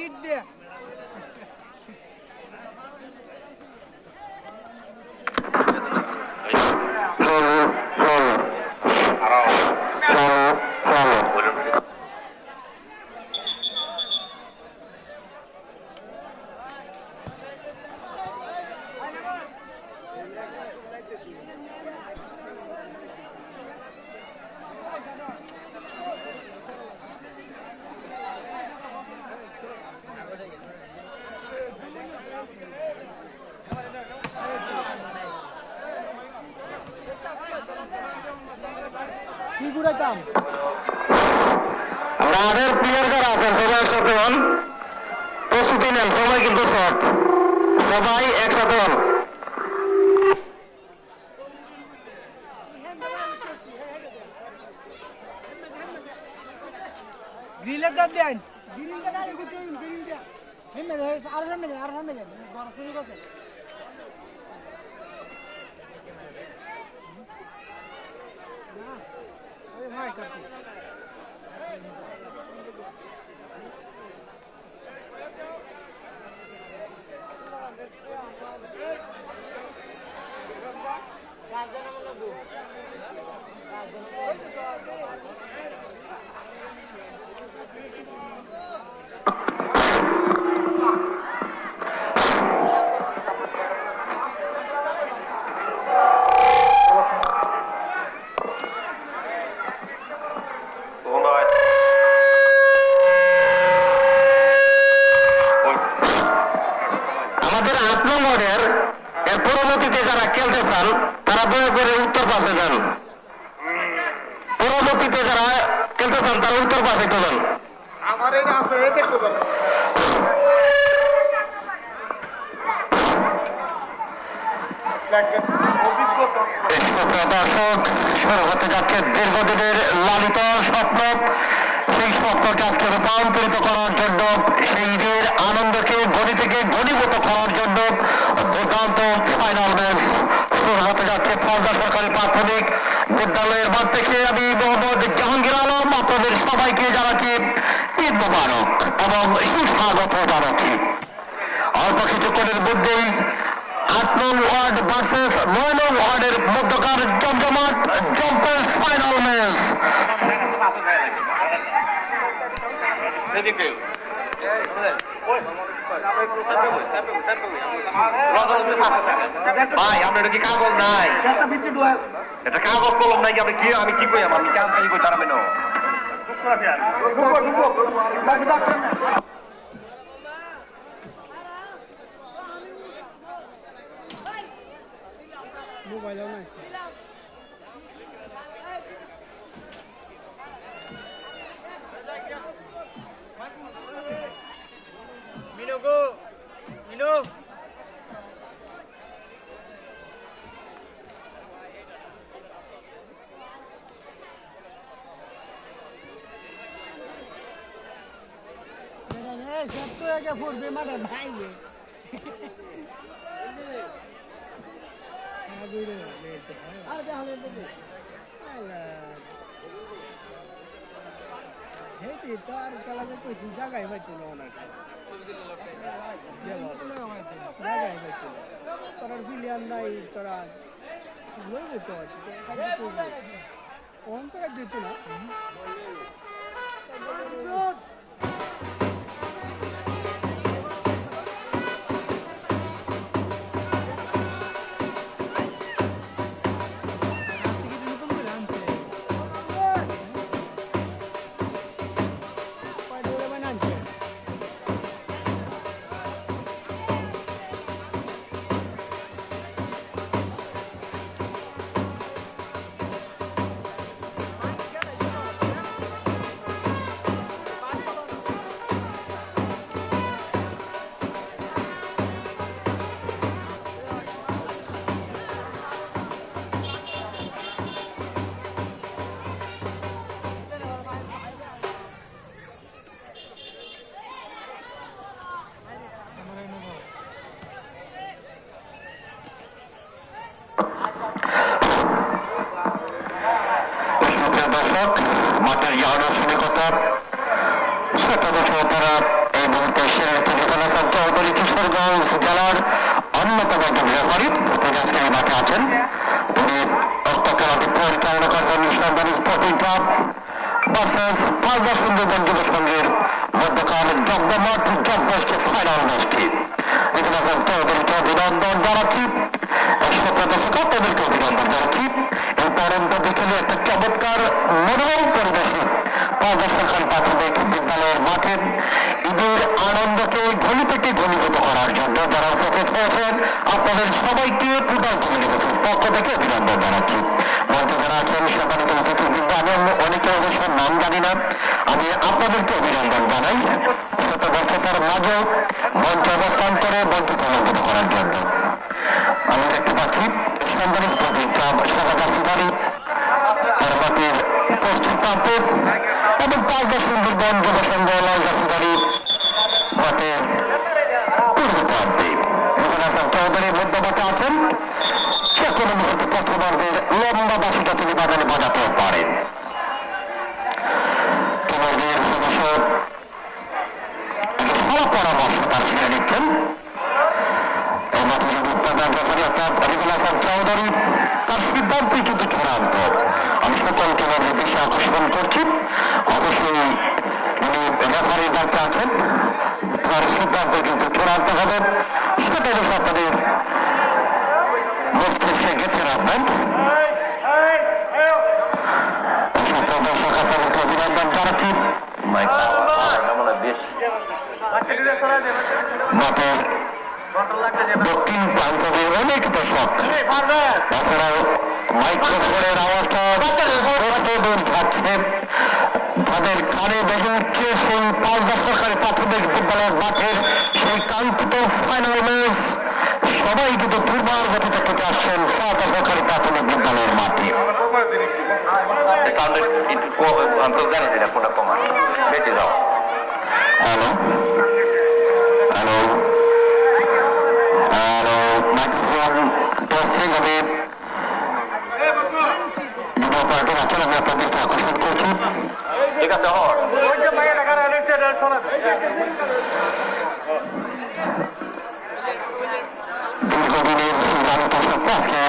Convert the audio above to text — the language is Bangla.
ইট দিয়ে আমাদের প্লেয়ার যারা আছেন সবাই একসাথে হন, প্রস্তুতি নেন, সবাই কিন্তু সবাই একসাথে হন। গ্রিলের দাঁত দেন আর সামনে যান বড় সুযোগ আছে ভাই কাটতে আমাদের 8 নং ওয়ার্ডের এর পরবর্তীতে যারা খেলতে চান তারা দয়া করে উত্তর পাশে যান। পরবর্তীতে যারা খেলতে চান তারা উত্তর পাশে চলেন। দর্শক শুরু হতে যাচ্ছে দীর্ঘদিনের লালিত স্বপ্ন, সেই স্বপ্নকে আজকে রূপান্তরিত করার জন্য, সেই ঈদের আনন্দকে গণি থেকে ঘনীভূত করার জন্য দুর্দান্ত ফাইনাল ম্যাচ শুরু হতে যাচ্ছে ফলদা সরকারি প্রাথমিক বিদ্যালয়ের মাঠ থেকে। আমি মোহাম্মদ জাহাঙ্গীর আলম আপনাদের সবাইকে জানাচ্ছি ঈদ মোবারক এবং সুস্বাগত জানাচ্ছি। অল্প কিছুক্ষণের মধ্যেই 8 নং ওয়ার্ড ভার্সেস 9 নং ওয়ার্ডের মধ্যকার জমজমাট জম্পেস ফাইনাল ম্যাচ। ভাই আপনার কি কাগজ নাই? এটা কাগজ কলম নাই, আপনি কি আমি কি কই আমি কেন কি কই তারা মেনো মোবাইল নাই মিনো গো মিনো সব তো একে ফুটবে মাঠে ভাইবে হেঁটে তো আর খেলাতে কইছি জায়গায় পাচ্ছি না অনেক জায়গায় পাচ্ছি না তোরা প্লেয়ার নাই, তোরা লইবে তো অন্তরা দিত না। মাঠের যাওয়ার সৈনিকতা 7 বছর তারা এই মুহূর্তে মাঠ জব্বস্ত ফাইনাল ম্যাচটি। এখানে আপনাদেরকে অভিনন্দন জানাচ্ছি, দর্শক আপনাদেরকে অভিনন্দন জানাচ্ছি। এই পরন্ত বিকেলে একটা চমৎকার মনোরম পরিবেশে পাঁচদা সরকারি প্রাথমিক বিদ্যালয়ের মাঠে ঈদের আনন্দকে ঘনি থেকে ঘনীভূত করার জন্য যারা উপস্থিত হয়েছেন আপনাদের সবাইকে ফুটবল কমিউনিকেশন পক্ষ থেকে অভিনন্দন জানাচ্ছি। মঞ্চে যারা আছেন সম্মানিত অতিথিবৃন্দ, আমি অনেকে অবশ্য নাম জানি না, আমি আপনাদেরকে অভিনন্দন জানাই শত ব্যস্ততার মাঝেও মঞ্চে অবস্থান করে মঞ্চ প্রলম্বিত করার জন্য। আমি দেখতে পাচ্ছি সম্মানিত প্রতিজ্ঞা সভাটা সিধারি তার মাটির পশ্চিম প্রান্তে এবং পাঁচদা সুন্দরবন যুব সংঘ লালদা সিধারি মাঠের পূর্ব প্রান্তে চৌধুরী মধ্যমাতে আছেন। সে কোনো মুহূর্তে প্রথমার্ধের লম্বা বাসিটা তিনি বাজারে বাজাতেও পারেন। তোমাদের সদস্য সব পরামর্শ তার ছেড়ে নিচ্ছেন। এই মাঠে যদি উৎপাদন যখনই অর্থাৎ অরিফুল হাসান চৌধুরী তার সিদ্ধান্তই কিন্তু চূড়ান্ত। আমি সকলকে দৃষ্টি আকর্ষণ করছি, অবশ্যই উনি রেফারির দায়িত্বে আছেন, তার সিদ্ধান্ত কিন্তু চূড়ান্ত হবে, সেটা অবশ্য আপনাদের মস্তিষ্কে গেঁথে রাখবেন। দর্শক আপনাদেরকে অভিনন্দন জানাচ্ছি। মাঠের দক্ষিণ প্রান্তে অনেক দর্শক, তাছাড়াও মাইক্রোফোনের আওয়াজটা দূর যাচ্ছে, তাদের কানে বেজে উঠছে সেই পাঁচদা সরকারি প্রাথমিক বিদ্যালয়ের মাঠের সেই কাঙ্ক্ষিত ফাইনাল ম্যাচ। সবাই কিন্তু দুর্বার গতিতে থেকে আসছেন পাঁচদা সরকারি প্রাথমিক বিদ্যালয়ের মাঠে। Hello hello hello, microphone testing. আমি যুব পার্টির আছেন, আমি আপনাদেরকে আকর্ষণ করছি। ঠিক আছে, দীর্ঘদিনের আজকে